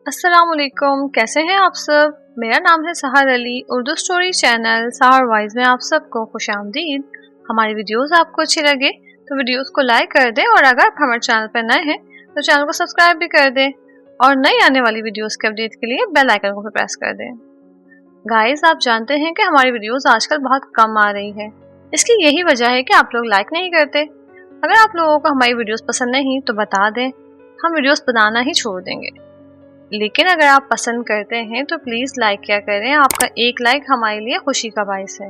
अस्सलाम वालेकुम, कैसे हैं आप सब। मेरा नाम है सहर अली। उर्दू स्टोरी चैनल सहर वाइज में आप सबको खुशामदीद। हमारी वीडियोस आपको अच्छी लगे तो वीडियोस को लाइक कर दें, और अगर आप हमारे चैनल पर नए हैं तो चैनल को सब्सक्राइब भी कर दें, और नई आने वाली वीडियोस के अपडेट के लिए बेल आइकन को भी प्रेस कर दें। गाइस, आप जानते हैं कि हमारी वीडियोस आजकल बहुत कम आ रही है। इसकी यही वजह है कि आप लोग लाइक नहीं करते। अगर आप लोगों को हमारी वीडियोस पसंद नहीं तो बता दें, हम वीडियोस बनाना ही छोड़ देंगे। लेकिन अगर आप पसंद करते हैं तो प्लीज़ लाइक किया करें। आपका एक लाइक हमारे लिए खुशी का बाइस है,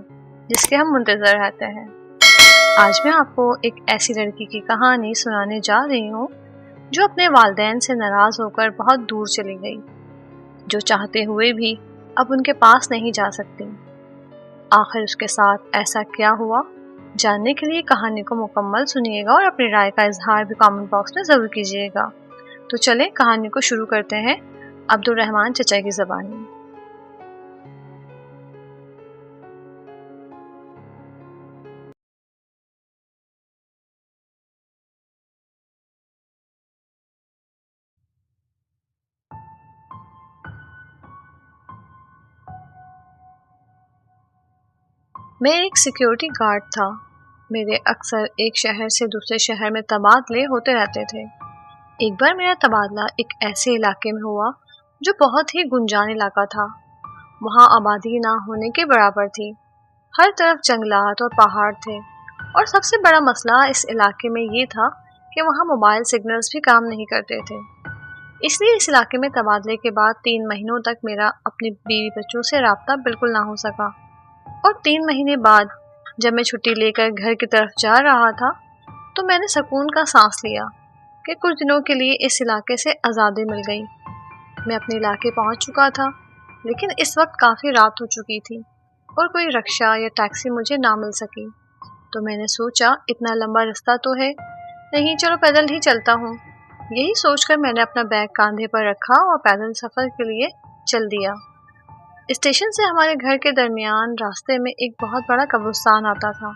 जिसके हम मुंतज़र रहते हैं। आज मैं आपको एक ऐसी लड़की की कहानी सुनाने जा रही हूँ जो अपने वालिदैन से नाराज़ होकर बहुत दूर चली गई, जो चाहते हुए भी अब उनके पास नहीं जा सकती। आखिर उसके साथ ऐसा क्या हुआ, जानने के लिए कहानी को मुकम्मल सुनिएगा और अपनी राय का इजहार भी कमेंट बॉक्स में ज़रूर कीजिएगा। तो चलें कहानी को शुरू करते हैं अब्दुल रहमान चचा की ज़बानी। मैं एक सिक्योरिटी गार्ड था। मेरे अक्सर एक शहर से दूसरे शहर में तबादले होते रहते थे। एक बार मेरा तबादला एक ऐसे इलाके में हुआ जो बहुत ही गुंजान इलाका था। वहाँ आबादी ना होने के बराबर थी। हर तरफ जंगलात और पहाड़ थे, और सबसे बड़ा मसला इस इलाके में ये था कि वहाँ मोबाइल सिग्नल्स भी काम नहीं करते थे। इसलिए इस इलाके में तबादले के बाद 3 महीनों तक मेरा अपनी बीवी बच्चों से राब्ता बिल्कुल ना हो सका। और 3 महीने बाद जब मैं छुट्टी लेकर घर की तरफ जा रहा था तो मैंने सुकून का सांस लिया कि कुछ दिनों के लिए इस इलाके से आज़ादी मिल गई। मैं अपने इलाके पहुंच चुका था, लेकिन इस वक्त काफ़ी रात हो चुकी थी और कोई रिक्शा या टैक्सी मुझे ना मिल सकी। तो मैंने सोचा इतना लंबा रास्ता तो है नहीं, चलो पैदल ही चलता हूँ। यही सोचकर मैंने अपना बैग कंधे पर रखा और पैदल सफ़र के लिए चल दिया। स्टेशन से हमारे घर के दरमियान रास्ते में एक बहुत बड़ा कब्रिस्तान आता था,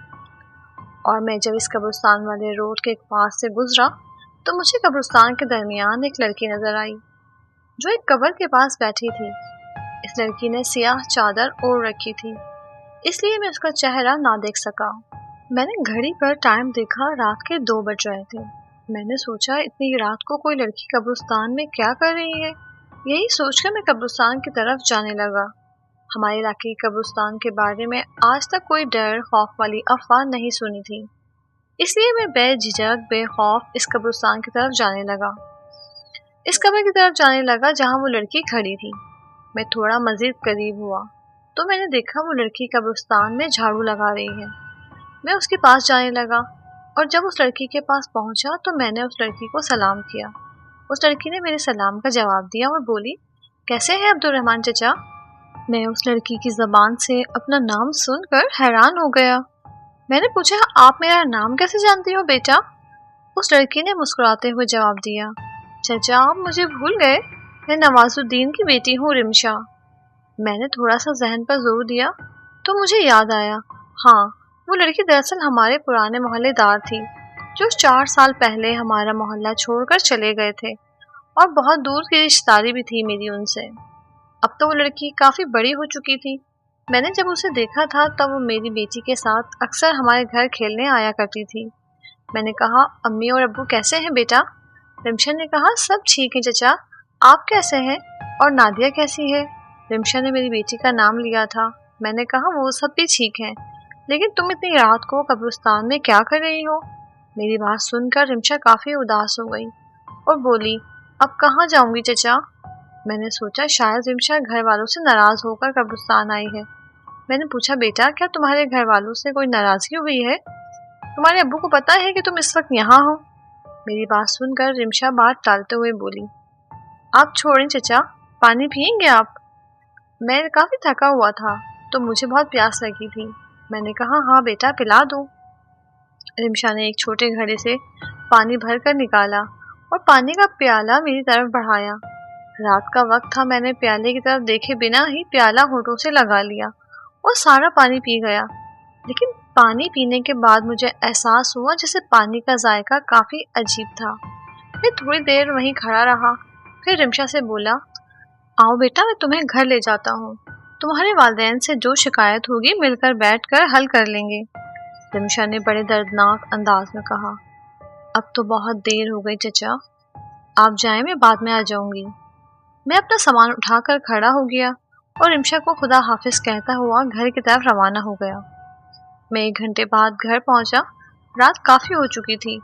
और मैं जब इस कब्रिस्तान वाले रोड के पास से गुजरा तो मुझे कब्रिस्तान के दरमियान एक लड़की नजर आई जो एक कब्र के पास बैठी थी। इस लड़की ने सियाह चादर ओढ़ रखी थी, इसलिए मैं उसका चेहरा ना देख सका। मैंने घड़ी पर टाइम देखा, रात के 2 बज रहे थे। मैंने सोचा इतनी रात को कोई लड़की कब्रिस्तान में क्या कर रही है। यही सोचकर मैं कब्रिस्तान की तरफ जाने लगा। हमारे इलाके के कब्रिस्तान के बारे में आज तक कोई डर खौफ वाली अफवाह नहीं सुनी थी, इसलिए मैं बेझिझक बेखौफ इस कब्रिस्तान की तरफ जाने लगा। इस कब्र की तरफ जाने लगा जहाँ वो लड़की खड़ी थी। मैं थोड़ा मजीद करीब हुआ तो मैंने देखा वो लड़की कब्रिस्तान में झाड़ू लगा रही है। मैं उसके पास जाने लगा, और जब उस लड़की के पास पहुंचा तो मैंने उस लड़की को सलाम किया। उस लड़की ने मेरे सलाम का जवाब दिया और बोली, कैसे हैं अब्दुल रहमान चचा। मैं उस लड़की की ज़बान से अपना नाम सुनकर हैरान हो गया। मैंने पूछा, आप मेरा नाम कैसे जानती हो बेटा। उस लड़की ने मुस्कुराते हुए जवाब दिया, चचा आप मुझे भूल गए, मैं नवाजुद्दीन की बेटी हूँ, रिमशा। मैंने थोड़ा सा जहन पर जोर दिया तो मुझे याद आया, हाँ वो लड़की दरअसल हमारे पुराने मोहल्लेदार थी जो 4 साल पहले हमारा मोहल्ला छोड़कर चले गए थे, और बहुत दूर की रिश्तेदारी भी थी मेरी उनसे। अब तो वो लड़की काफ़ी बड़ी हो चुकी थी। मैंने जब उसे देखा था तब वो मेरी बेटी के साथ अक्सर हमारे घर खेलने आया करती थी। मैंने कहा, अम्मी और अब्बू कैसे हैं बेटा। रिमशा ने कहा, सब ठीक है चचा, आप कैसे हैं और नादिया कैसी है। रिमशा ने मेरी बेटी का नाम लिया था। मैंने कहा, वो सब भी ठीक हैं, लेकिन तुम इतनी रात को कब्रिस्तान में क्या कर रही हो। मेरी बात सुनकर रिमशा काफ़ी उदास हो गई और बोली, अब कहाँ जाऊँगी चचा। मैंने सोचा शायद रिमशा घर वालों से नाराज़ होकर कब्रिस्तान आई है। मैंने पूछा, बेटा क्या तुम्हारे घर वालों से कोई नाराज़गी हुई है, तुम्हारे अब्बू को पता है कि तुम इस वक्त यहाँ हो। मेरी बात सुनकर रिमशा बात टालते हुए बोली, आप छोड़ें चचा, पानी पियेंगे आप। मैं काफ़ी थका हुआ था तो मुझे बहुत प्यास लगी थी। मैंने कहा, हाँ बेटा पिला दो। रिमशा ने एक छोटे घड़े से पानी भर कर निकाला और पानी का प्याला मेरी तरफ बढ़ाया। रात का वक्त था, मैंने प्याले की तरफ देखे बिना ही प्याला होठों से लगा लिया और सारा पानी पी गया। लेकिन पानी पीने के बाद मुझे एहसास हुआ जैसे पानी का जायका काफ़ी अजीब था। मैं थोड़ी देर वहीं खड़ा रहा, फिर रिमशा से बोला, आओ बेटा, मैं तुम्हें घर ले जाता हूँ। तुम्हारे वालिदैन से जो शिकायत होगी मिलकर बैठ कर हल कर लेंगे, रिमशा ने बड़े दर्दनाक अंदाज में कहा। अब तो बहुत देर हो गई चचा, आप जाएं, मैं बाद में आ जाऊंगी। मैं अपना सामान उठाकर खड़ा हो गया और रिमशा को खुदा हाफिज कहता हुआ घर की तरफ रवाना हो गया। मैं 1 घंटे बाद घर पहुंचा। रात काफी हो चुकी थी।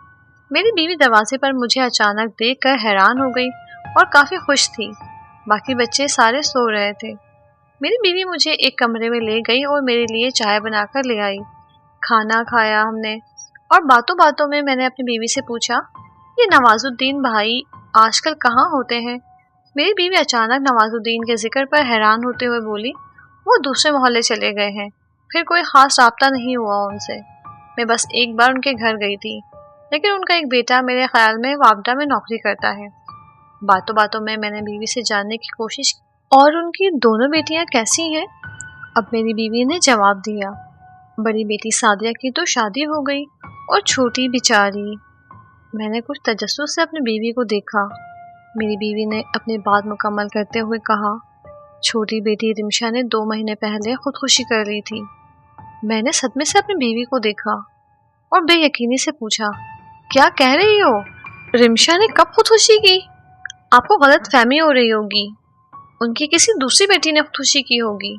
मेरी बीवी दरवाजे पर मुझे अचानक देखकर हैरान हो गई और काफी खुश थी। बाकी बच्चे सारे सो रहे थे। मेरी बीवी मुझे एक कमरे में ले गई और मेरे लिए चाय बनाकर ले आई। खाना खाया हमने और बातों बातों में मैंने अपनी बीवी से पूछा, ये नवाजुद्दीन भाई आजकल कहाँ होते हैं? मेरी बीवी अचानक नवाजुद्दीन के जिक्र पर हैरान होते हुए बोली, वो दूसरे मोहल्ले चले गए हैं, फिर कोई खास राब्ता नहीं हुआ उनसे। मैं बस एक बार उनके घर गई थी, लेकिन उनका एक बेटा मेरे ख्याल में वापडा में नौकरी करता है। बातों बातों में मैंने बीवी से जानने की कोशिश की, और उनकी दोनों बेटियां कैसी हैं? अब मेरी बीवी ने जवाब दिया, बड़ी बेटी सादिया की तो शादी हो गई और छोटी बेचारी। मैंने कुछ तजस्सुस से अपनी बीवी को देखा। मेरी बीवी ने अपनी बात मुकम्मल करते हुए कहा, छोटी बेटी रिमशा ने 2 महीने पहले खुदकुशी कर ली थी। मैंने सदमे से अपनी बीवी को देखा और बेयकीनी से पूछा, क्या कह रही हो? रिमशा ने कब खुदकुशी की? आपको गलत फहमी हो रही होगी, उनकी किसी दूसरी बेटी ने खुदकुशी की होगी।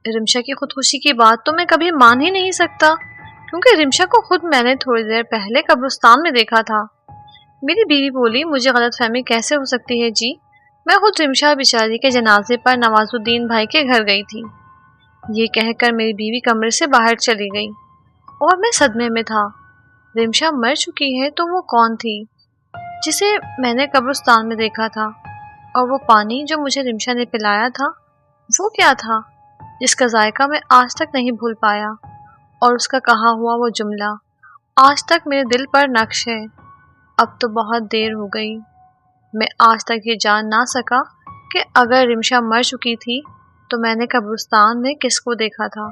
रिमशा की खुदकुशी की बात तो मैं कभी मान ही नहीं सकता, क्योंकि रिमशा को खुद मैंने थोड़ी देर पहले कब्रिस्तान में देखा था। मेरी बीवी बोली, मुझे गलतफहमी कैसे हो सकती है जी, मैं खुद रिमशा बेचारी के जनाजे पर नवाजुद्दीन भाई के घर गई थी। ये कहकर मेरी बीवी कमरे से बाहर चली गई और मैं सदमे में था। रिमशा मर चुकी है तो वो कौन थी जिसे मैंने कब्रिस्तान में देखा था? और वो पानी जो मुझे रिमशा ने पिलाया था, वो क्या था जिसका जायका मैं आज तक नहीं भूल पाया? और उसका कहा हुआ वो जुमला आज तक मेरे दिल पर नक्श है। अब तो बहुत देर हो गई। मैं आज तक ये जान ना सका कि अगर रिमशा मर चुकी थी तो मैंने कब्रिस्तान में किसको देखा था।